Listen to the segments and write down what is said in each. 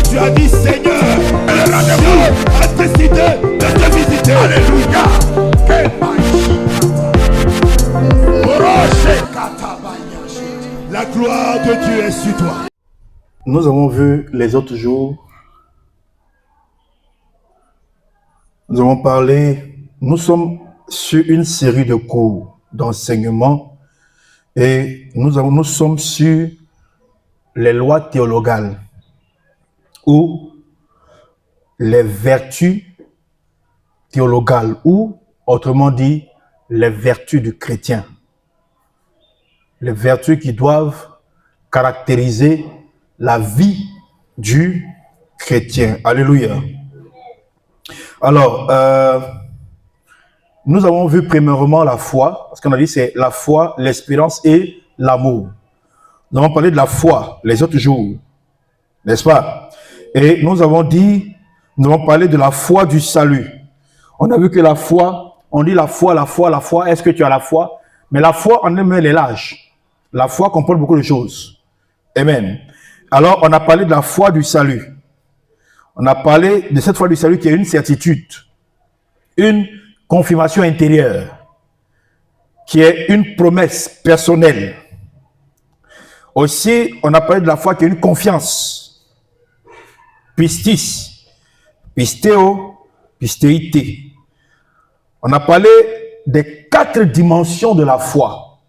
Tu as dit Seigneur, Dieu a décidé de te visiter. Alléluia. La gloire de Dieu est sur toi. Nous avons vu les autres jours, nous avons parlé, nous sommes sur une série de cours d'enseignement et nous sommes sur les lois théologales ou les vertus théologales ou, autrement dit, les vertus du chrétien. Les vertus qui doivent caractériser la vie du chrétien. Alléluia. Alors, nous avons vu premièrement la foi, parce qu'on a dit c'est la foi, l'espérance et l'amour. Nous avons parlé de la foi les autres jours, n'est-ce pas? Et nous avons parlé de la foi du salut. On a vu que la foi, on dit la foi, est-ce que tu as la foi? Mais la foi en elle-même est large. La foi comprend beaucoup de choses. Amen. Alors, on a parlé de la foi du salut. On a parlé de cette foi du salut qui est une certitude, une confirmation intérieure, qui est une promesse personnelle. Aussi, on a parlé de la foi qui est une confiance. Pistis, pistéo, pistéité. On a parlé des 4 dimensions de la foi.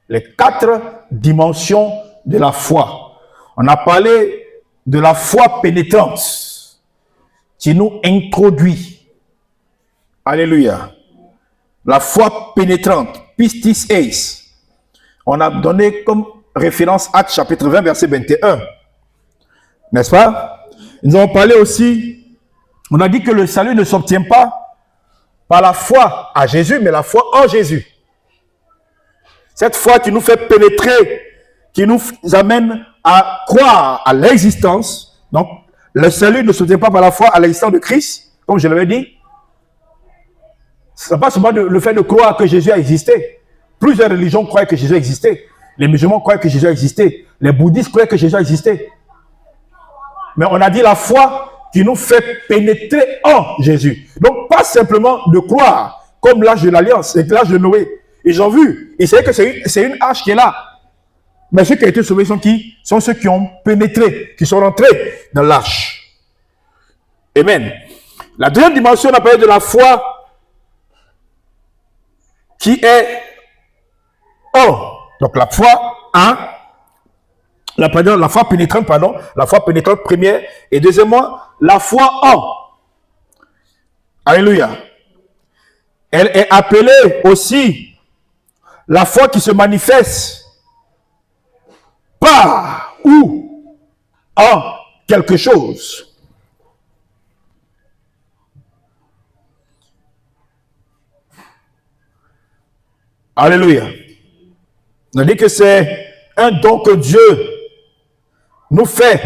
Les 4 dimensions de la foi. On a parlé de la foi pénétrante qui nous introduit. Alléluia. La foi pénétrante, pistis eis. On a donné comme référence Actes chapitre 20, verset 21. N'est-ce pas? Nous avons parlé aussi, on a dit que le salut ne s'obtient pas par la foi à Jésus, mais la foi en Jésus. Cette foi qui nous fait pénétrer, qui nous amène à croire à l'existence. Donc, le salut ne se fait pas par la foi à l'existence de Christ, comme je l'avais dit. Ce n'est pas seulement le fait de croire que Jésus a existé. Plusieurs religions croient que Jésus a existé. Les musulmans croient que Jésus a existé. Les bouddhistes croient que Jésus a existé. Mais on a dit la foi qui nous fait pénétrer en Jésus. Donc, pas simplement de croire, comme l'âge de l'Alliance et l'âge de Noé. Ils ont vu, ils savaient que c'est une hache qui est là. Mais ceux qui ont été sauvés sont qui? Sont ceux qui ont pénétré, qui sont rentrés dans l'arche. Amen. La deuxième dimension, on a parlé de la foi qui est donc la foi la foi pénétrante, la foi pénétrante première, et deuxièmement, la foi en. Alléluia. Elle est appelée aussi la foi qui se manifeste par ou en quelque chose. Alléluia. On a dit que c'est un don que Dieu nous fait.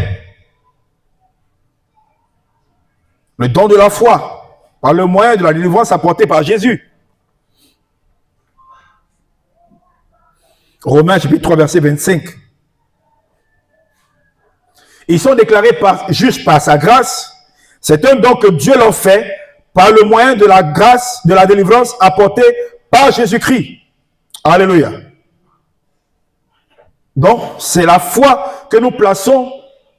Le don de la foi, par le moyen de la délivrance apportée par Jésus. Romains chapitre 3, verset 25. Ils sont déclarés justes par sa grâce. C'est un don que Dieu leur fait par le moyen de la grâce, de la délivrance apportée par Jésus-Christ. Alléluia. Donc, c'est la foi que nous plaçons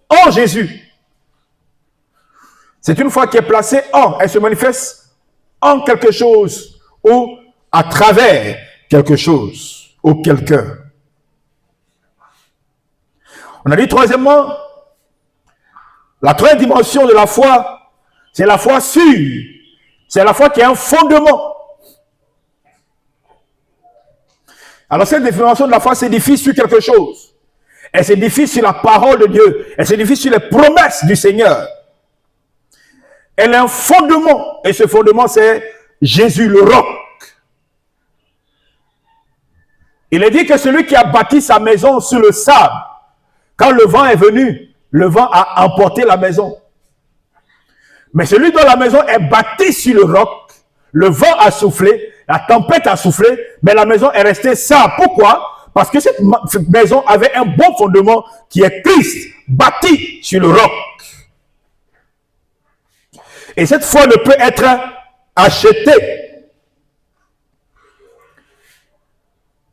en Jésus. C'est une foi qui est placée elle se manifeste en quelque chose ou à travers quelque chose ou quelqu'un. On a dit troisièmement, la troisième dimension de la foi, c'est la foi sûre. C'est la foi qui a un fondement. Alors cette définition de la foi s'édifie sur quelque chose. Elle s'édifie sur la parole de Dieu. Elle s'édifie sur les promesses du Seigneur. Elle a un fondement. Et ce fondement, c'est Jésus, le roc. Il est dit que celui qui a bâti sa maison sur le sable, quand le vent est venu, le vent a emporté la maison. Mais celui dont la maison est bâtie sur le roc, le vent a soufflé, la tempête a soufflé, mais la maison est restée stable. Pourquoi? Parce que cette maison avait un bon fondement qui est Christ, bâti sur le roc. Et cette foi ne peut être achetée.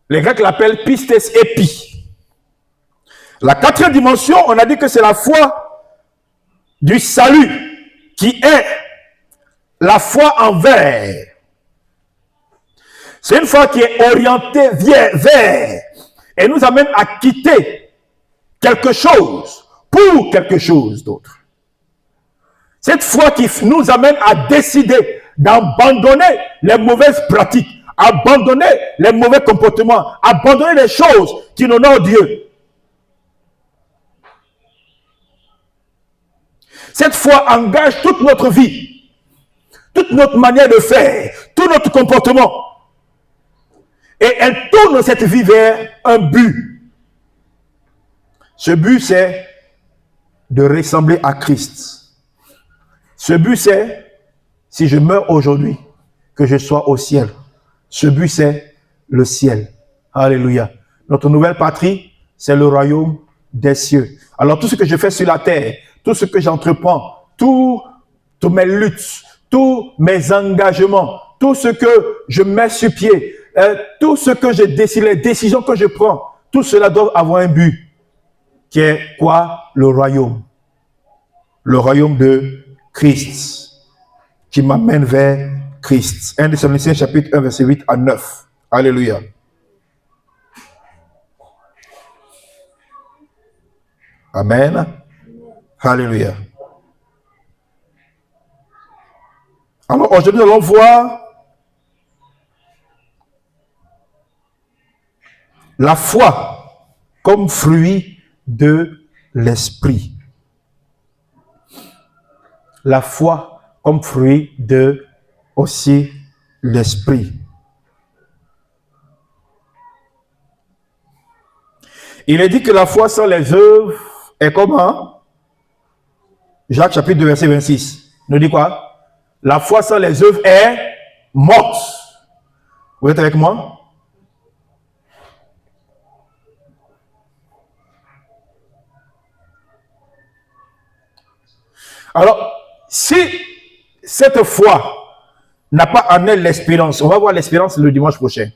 Les Grecs l'appellent pistes épi. La quatrième dimension, on a dit que c'est la foi du salut, qui est la foi envers. C'est une foi qui est orientée vers et nous amène à quitter quelque chose pour quelque chose d'autre. Cette foi qui nous amène à décider d'abandonner les mauvaises pratiques, abandonner les mauvais comportements, abandonner les choses qui n'honorent Dieu. Cette foi engage toute notre vie, toute notre manière de faire, tout notre comportement. Et elle tourne cette vie vers un but. Ce but, c'est de ressembler à Christ. Ce but, c'est, si je meurs aujourd'hui, que je sois au ciel. Ce but, c'est le ciel. Alléluia. Notre nouvelle patrie, c'est le royaume des cieux. Alors, tout ce que je fais sur la terre, tout ce que j'entreprends, toutes mes luttes, tous mes engagements, tout ce que je mets sur pied, tout ce que je décide, les décisions que je prends, tout cela doit avoir un but, qui est quoi? Le royaume. Le royaume de Christ, qui m'amène vers Christ. 1 Thessaloniciens chapitre 1, verset 8 à 9. Alléluia. Amen. Alléluia. Alors aujourd'hui, nous allons voir la foi comme fruit de l'esprit. La foi comme fruit de aussi l'esprit. Il est dit que la foi sans les œuvres est comment? Jacques chapitre 2 verset 26. Nous dit quoi? La foi sans les œuvres est morte. Vous êtes avec moi? Alors, si cette foi n'a pas en elle l'espérance, on va voir l'espérance le dimanche prochain.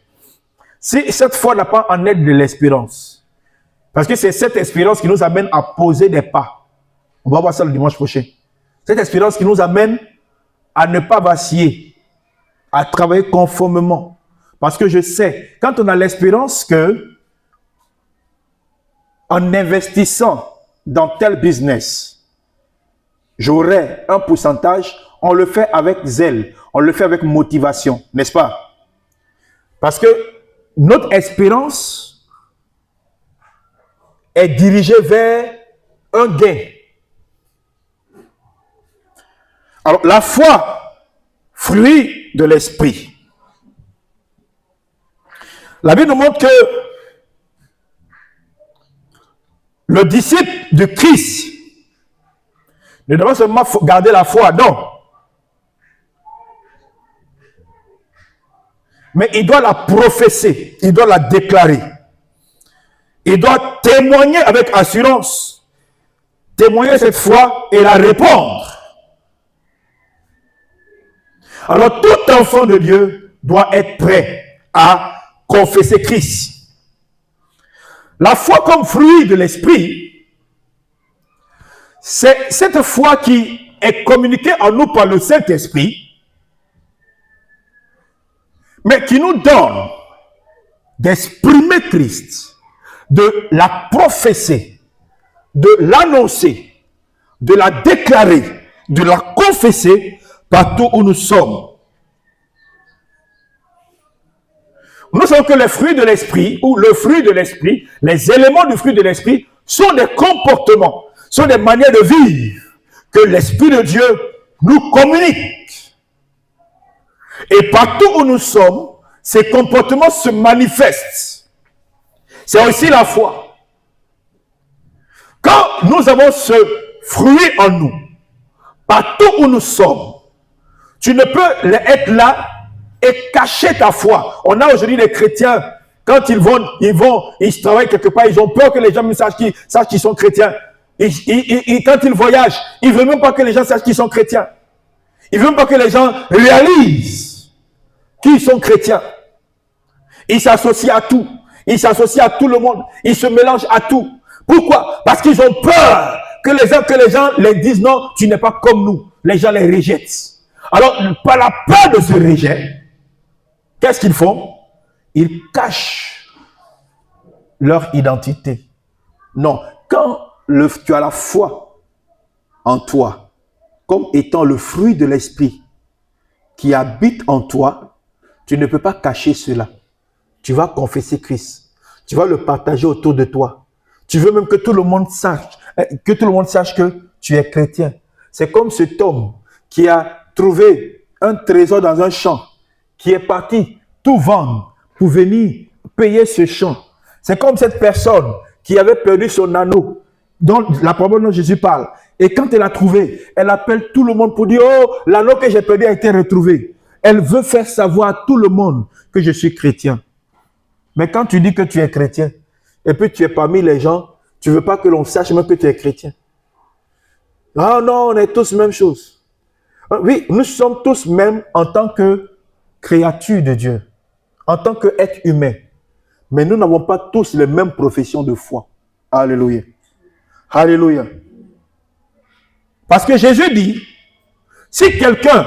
Si cette foi n'a pas en elle de l'espérance, parce que c'est cette espérance qui nous amène à poser des pas. On va voir ça le dimanche prochain. Cette espérance qui nous amène à ne pas vaciller, à travailler conformément. Parce que je sais, quand on a l'espérance que, en investissant dans tel business, j'aurai un pourcentage, on le fait avec zèle, on le fait avec motivation, n'est-ce pas? Parce que notre espérance est dirigée vers un gain. Alors, la foi, fruit de l'esprit. La Bible nous montre que le disciple de Christ ne doit pas seulement garder la foi, non. Mais il doit la professer, il doit la déclarer. Il doit témoigner avec assurance, témoigner cette foi et la répandre. Alors tout enfant de Dieu doit être prêt à confesser Christ. La foi comme fruit de l'esprit, c'est cette foi qui est communiquée en nous par le Saint-Esprit, mais qui nous donne d'exprimer Christ, de la professer, de l'annoncer, de la déclarer, de la confesser partout où nous sommes. Nous savons que les fruits de l'esprit, ou le fruit de l'esprit, les éléments du fruit de l'esprit, sont des comportements, sont des manières de vivre que l'Esprit de Dieu nous communique. Et partout où nous sommes, ces comportements se manifestent. C'est aussi la foi. Quand nous avons ce fruit en nous, partout où nous sommes, tu ne peux être là et cacher ta foi. On a aujourd'hui des chrétiens, quand ils travaillent quelque part, ils ont peur que les gens sachent qu'ils sont chrétiens. Quand ils voyagent, ils ne veulent même pas que les gens sachent qu'ils sont chrétiens. Ils ne veulent même pas que les gens réalisent qu'ils sont chrétiens. Ils s'associent à tout. Ils s'associent à tout le monde. Ils se mélangent à tout. Pourquoi? Parce qu'ils ont peur que les gens les disent non, tu n'es pas comme nous. Les gens les rejettent. Alors, par la peur de ce rejet, qu'est-ce qu'ils font? Ils cachent leur identité. Non, quand tu as la foi en toi, comme étant le fruit de l'esprit qui habite en toi, tu ne peux pas cacher cela. Tu vas confesser Christ. Tu vas le partager autour de toi. Tu veux même que tout le monde sache que tu es chrétien. C'est comme cet homme qui a trouvé un trésor dans un champ, qui est parti tout vendre pour venir payer ce champ. C'est comme cette personne qui avait perdu son anneau, dont la parole dont Jésus parle. Et quand elle a trouvé, elle appelle tout le monde pour dire, oh, l'anneau que j'ai perdu a été retrouvé. Elle veut faire savoir à tout le monde que je suis chrétien. Mais quand tu dis que tu es chrétien, et puis tu es parmi les gens, tu ne veux pas que l'on sache même que tu es chrétien. Ah non, on est tous même chose. Oui, nous sommes tous mêmes en tant que créatures de Dieu, en tant qu'êtres humains. Mais nous n'avons pas tous les mêmes professions de foi. Alléluia. Alléluia. Parce que Jésus dit, si quelqu'un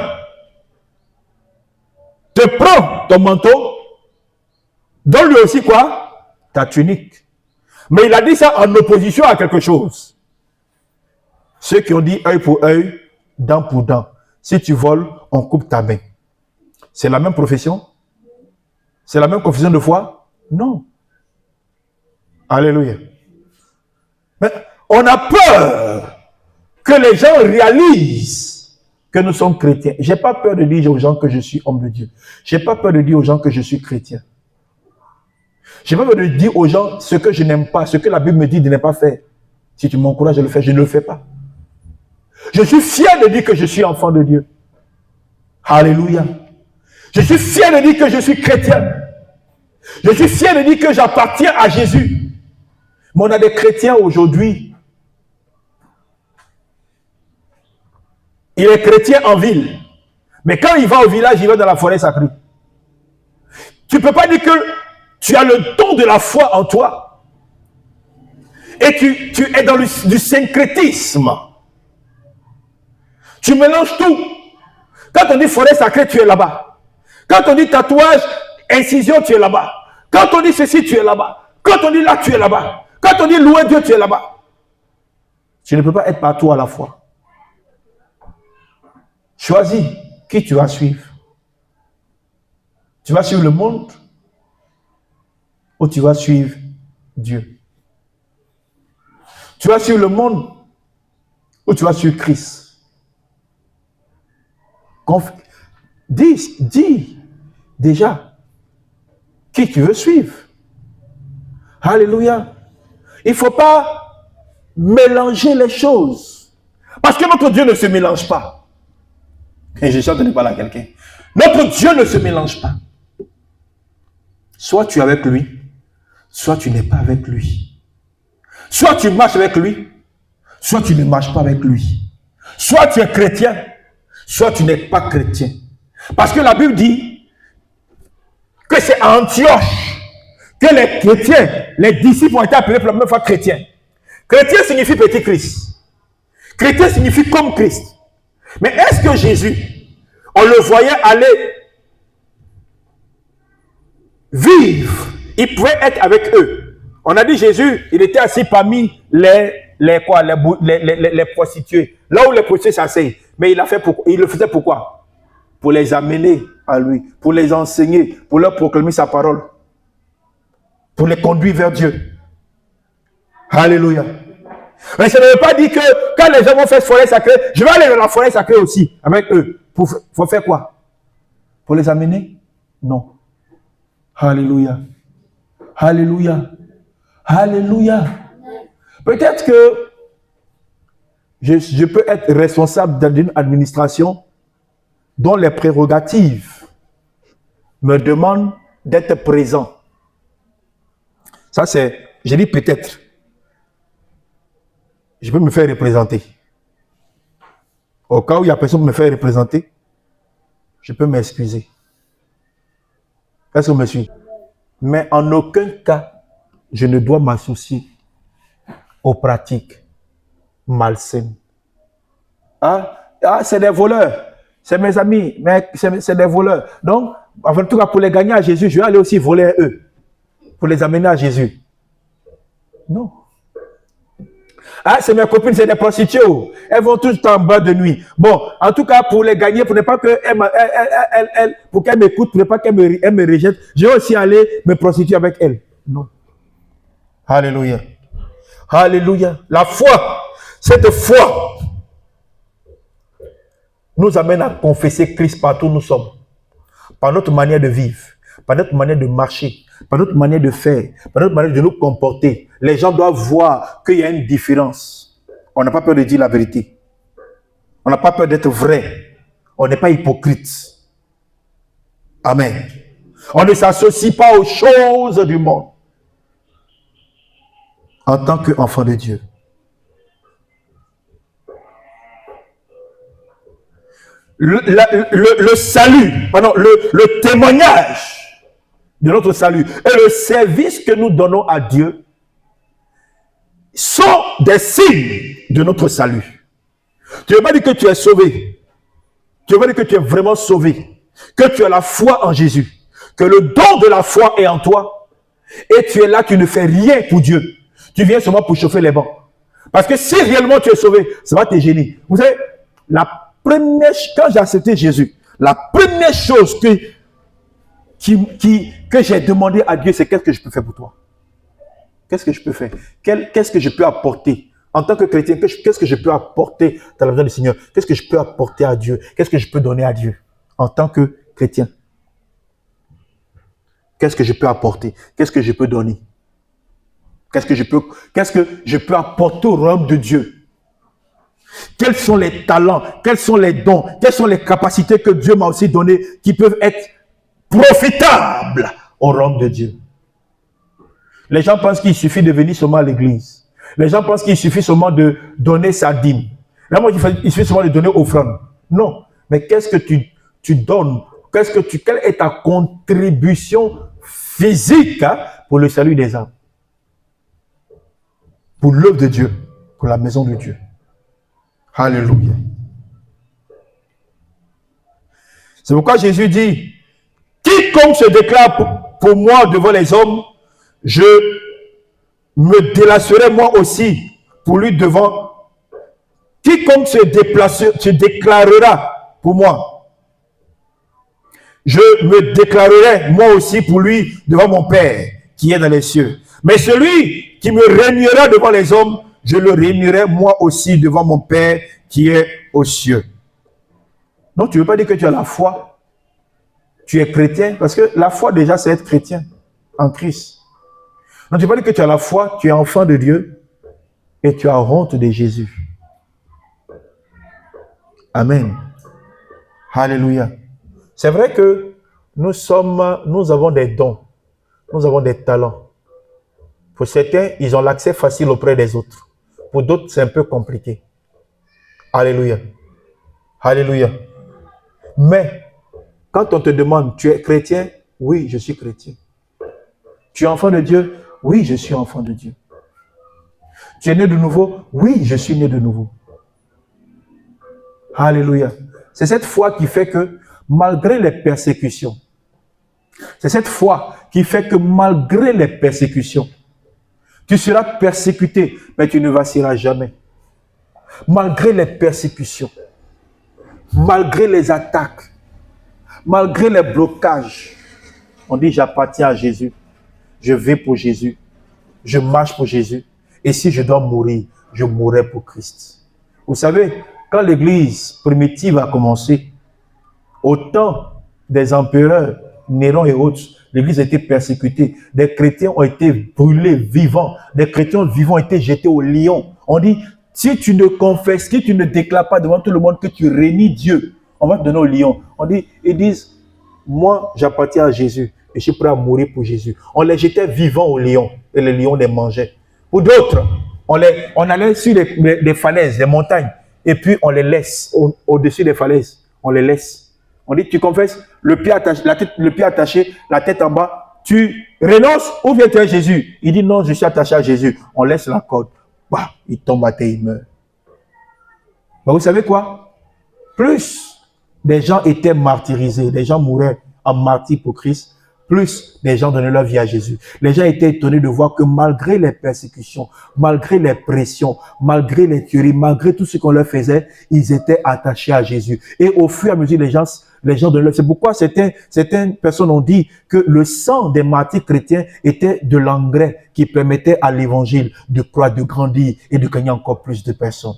te prend ton manteau, donne-lui aussi quoi? Ta tunique. Mais il a dit ça en opposition à quelque chose. Ceux qui ont dit œil pour œil, dent pour dent. Si tu voles, on coupe ta main. C'est la même profession? C'est la même confession de foi? Non. Alléluia. Mais on a peur que les gens réalisent que nous sommes chrétiens. Je n'ai pas peur de dire aux gens que je suis homme de Dieu. Je n'ai pas peur de dire aux gens que je suis chrétien. Je n'ai pas peur de dire aux gens ce que je n'aime pas, ce que la Bible me dit de ne pas faire. Si tu m'encourages à le faire, je ne le fais pas. Je suis fier de dire que je suis enfant de Dieu. Alléluia. Je suis fier de dire que je suis chrétien. Je suis fier de dire que j'appartiens à Jésus. Mais on a des chrétiens aujourd'hui. Il est chrétien en ville. Mais quand il va au village, il va dans la forêt sacrée. Tu ne peux pas dire que tu as le don de la foi en toi. Et tu es dans du syncrétisme. Tu mélanges tout. Quand on dit forêt sacrée, tu es là-bas. Quand on dit tatouage, incision, tu es là-bas. Quand on dit ceci, tu es là-bas. Quand on dit là, tu es là-bas. Quand on dit louer Dieu, tu es là-bas. Tu ne peux pas être partout à la fois. Choisis qui tu vas suivre. Tu vas suivre le monde ou tu vas suivre Dieu. Tu vas suivre le monde ou tu vas suivre Christ. Dis déjà qui tu veux suivre. Alléluia. Il ne faut pas mélanger les choses. Parce que notre Dieu ne se mélange pas. Et je suis en train de parler à quelqu'un. Notre Dieu ne se mélange pas. Soit tu es avec lui, soit tu n'es pas avec lui. Soit tu marches avec lui, soit tu ne marches pas avec lui. Soit tu es chrétien, soit tu n'es pas chrétien. Parce que la Bible dit que c'est à Antioche que les chrétiens, les disciples ont été appelés pour la même fois chrétiens. Chrétien signifie petit Christ. Chrétien signifie comme Christ. Mais est-ce que Jésus, on le voyait aller vivre, il pouvait être avec eux? On a dit Jésus, il était assis parmi les prostituées. Là où les prostituées s'asseyent. Mais il le faisait pourquoi? Pour les amener à lui, pour les enseigner, pour leur proclamer sa parole, pour les conduire vers Dieu. Alléluia. Mais ça ne veut pas dire que quand les gens vont faire forêt sacrée, je vais aller dans la forêt sacrée aussi avec eux. Pour faire quoi? Pour les amener? Non. Alléluia. Alléluia. Alléluia. Peut-être que je peux être responsable d'une administration dont les prérogatives me demandent d'être présent Ça, c'est, j'ai dit peut-être. Je peux me faire représenter. Au cas où il y a personne pour me faire représenter, je peux m'excuser. Est-ce que vous me suivez? Mais en aucun cas, je ne dois m'associer aux pratiques malsaines. C'est des voleurs. C'est mes amis, mais c'est des voleurs. Donc, en tout cas, pour les gagner à Jésus, je vais aller aussi voler eux. Pour les amener à Jésus. Non. C'est mes copines, c'est des prostituées. Elles vont tout le temps en bas de nuit. Bon, en tout cas, pour les gagner, pour ne pas pour qu'elles m'écoutent, pour ne pas qu'elles me rejettent, je vais aussi aller me prostituer avec elles. Non. Alléluia. Alléluia. La foi, cette foi, nous amène à confesser Christ partout où nous sommes. Par notre manière de vivre, par notre manière de marcher, par notre manière de faire, par notre manière de nous comporter. Les gens doivent voir qu'il y a une différence. On n'a pas peur de dire la vérité. On n'a pas peur d'être vrai. On n'est pas hypocrite. Amen. On ne s'associe pas aux choses du monde. En tant qu'enfant de Dieu. Le salut, pardon, le témoignage de notre salut et le service que nous donnons à Dieu sont des signes de notre salut. Tu ne veux pas dire que tu es sauvé. Tu veux pas dire que tu es vraiment sauvé. Que tu as la foi en Jésus. Que le don de la foi est en toi. Et tu es là, tu ne fais rien pour Dieu. Tu viens seulement pour chauffer les bancs. Parce que si réellement tu es sauvé, ça va te gêner. Vous savez, quand j'ai accepté Jésus, la première chose que j'ai demandé à Dieu, c'est qu'est-ce que je peux faire pour toi? Qu'est-ce que je peux faire? Qu'est-ce que je peux apporter? En tant que chrétien, qu'est-ce que je peux apporter dans la maison du Seigneur? Qu'est-ce que je peux apporter à Dieu? Qu'est-ce que je peux donner à Dieu? En tant que chrétien. Qu'est-ce que je peux apporter? Qu'est-ce que je peux donner? Qu'est-ce que je peux apporter au royaume de Dieu? Quels sont les talents? Quels sont les dons? Quelles sont les capacités que Dieu m'a aussi données qui peuvent être profitables au royaume de Dieu? Les gens pensent qu'il suffit de venir seulement à l'église. Les gens pensent qu'il suffit seulement de donner sa dîme. Là, moi, il suffit seulement de donner offrande. Non. Mais qu'est-ce que tu donnes? Quelle est ta contribution physique pour le salut des âmes? Pour l'œuvre de Dieu, pour la maison de Dieu. Alléluia. C'est pourquoi Jésus dit, quiconque se déclare pour moi devant les hommes, je me délacerai moi aussi pour lui devant. Quiconque se déclarera pour moi, je me déclarerai moi aussi pour lui devant mon Père qui est dans les cieux. Mais celui qui me réunira devant les hommes, je le réunirai moi aussi devant mon Père qui est aux cieux. Donc tu ne veux pas dire que tu as la foi, tu es chrétien, parce que la foi déjà c'est être chrétien en Christ. Donc tu ne veux pas dire que tu as la foi, tu es enfant de Dieu et tu as honte de Jésus. Amen. Alléluia. C'est vrai que nous avons des dons, nous avons des talents. Pour certains, ils ont l'accès facile auprès des autres. Pour d'autres, c'est un peu compliqué. Alléluia. Alléluia. Mais, quand on te demande, tu es chrétien? Oui, je suis chrétien. Tu es enfant de Dieu? Oui, je suis enfant de Dieu. Tu es né de nouveau? Oui, je suis né de nouveau. Alléluia. C'est cette foi qui fait que, malgré les persécutions, c'est cette foi qui fait que malgré les persécutions, tu seras persécuté, mais tu ne vacilleras jamais. Malgré les persécutions, malgré les attaques, malgré les blocages, on dit j'appartiens à Jésus, je vis pour Jésus, je marche pour Jésus, et si je dois mourir, je mourrai pour Christ. Vous savez, quand l'église primitive a commencé, au temps des empereurs, Néron et autres, l'église a été persécutée. Des chrétiens ont été brûlés vivants. Des chrétiens vivants ont été jetés au lion. On dit, si tu ne confesses, si tu ne déclares pas devant tout le monde que tu réunis Dieu, on va te donner au lion. On dit, ils disent, moi j'appartiens à Jésus. je suis prêt à mourir pour Jésus. On les jetait vivants aux lions et les lions les mangeaient. Pour d'autres, on allait sur les falaises, les montagnes, et puis on les laisse au-dessus des falaises. On les laisse. On dit, tu confesses, le pied attaché, la tête en bas, tu renonces ou bien tu es Jésus. Il dit, non, je suis attaché à Jésus. On laisse la corde. Bah, il tombe à terre, il meurt. Mais vous savez quoi? Plus des gens étaient martyrisés, des gens mouraient en martyrs pour Christ, plus les gens donnaient leur vie à Jésus. Les gens étaient étonnés de voir que malgré les persécutions, malgré les pressions, malgré les tueries, malgré tout ce qu'on leur faisait, ils étaient attachés à Jésus. Et au fur et à mesure, les gens donnaient leur... C'est pourquoi certaines personnes ont dit que le sang des martyrs chrétiens était de l'engrais qui permettait à l'évangile de croître, de grandir et de gagner encore plus de personnes.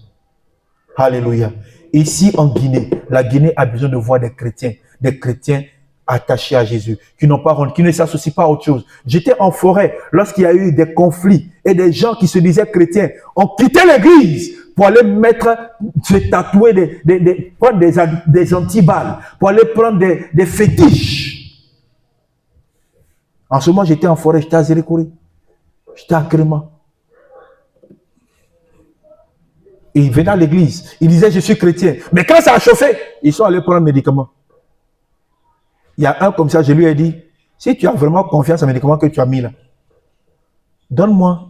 Alléluia. Ici en Guinée, la Guinée a besoin de voir des chrétiens attachés à Jésus, qui ne s'associent pas à autre chose. J'étais en forêt lorsqu'il y a eu des conflits et des gens qui se disaient chrétiens ont quitté l'église pour aller se tatouer, prendre des antiballes, pour aller prendre des fétiches. En ce moment, j'étais en forêt, j'étais à Zérékouri, j'étais à Créma. Et ils venaient à l'église, ils disaient je suis chrétien. Mais quand ça a chauffé, ils sont allés prendre un médicament. Il y a un comme ça, je lui ai dit, si tu as vraiment confiance en médicament que tu as mis là, donne-moi,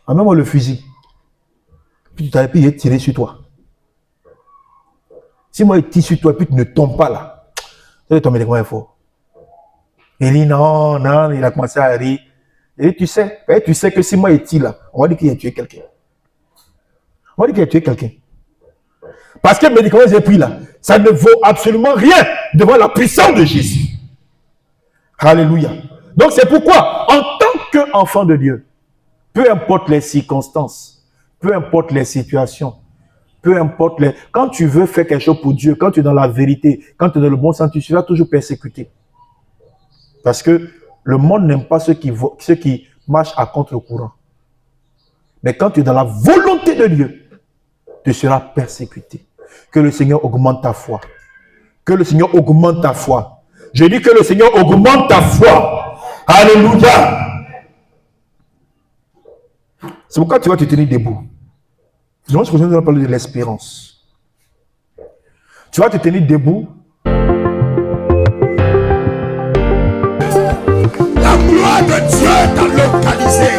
amène-moi le fusil. Puis tu t'avais pu tirer sur toi. Si moi il tire sur toi et puis tu ne tombes pas là, ton médicament est fort. Il dit non, il a commencé à rire. Il dit tu sais que si moi il tire là, on va dire qu'il a tué quelqu'un. On va dire qu'il a tué quelqu'un. Parce que le médicament que j'ai pris là, ça ne vaut absolument rien devant la puissance de Jésus. Alléluia. Donc c'est pourquoi, en tant qu'enfant de Dieu, peu importe les circonstances, peu importe les situations, peu importe quand tu veux faire quelque chose pour Dieu, quand tu es dans la vérité, quand tu es dans le bon sens, tu seras toujours persécuté. Parce que le monde n'aime pas ceux qui marchent à contre-courant. Mais quand tu es dans la volonté de Dieu, tu seras persécuté. Que le Seigneur augmente ta foi. Que le Seigneur augmente ta foi. Je dis que le Seigneur augmente ta foi. Alléluia. C'est pourquoi tu vas te tenir debout. Nous allons parler de l'espérance. Tu vas te tenir debout. La gloire de Dieu t'a localisé.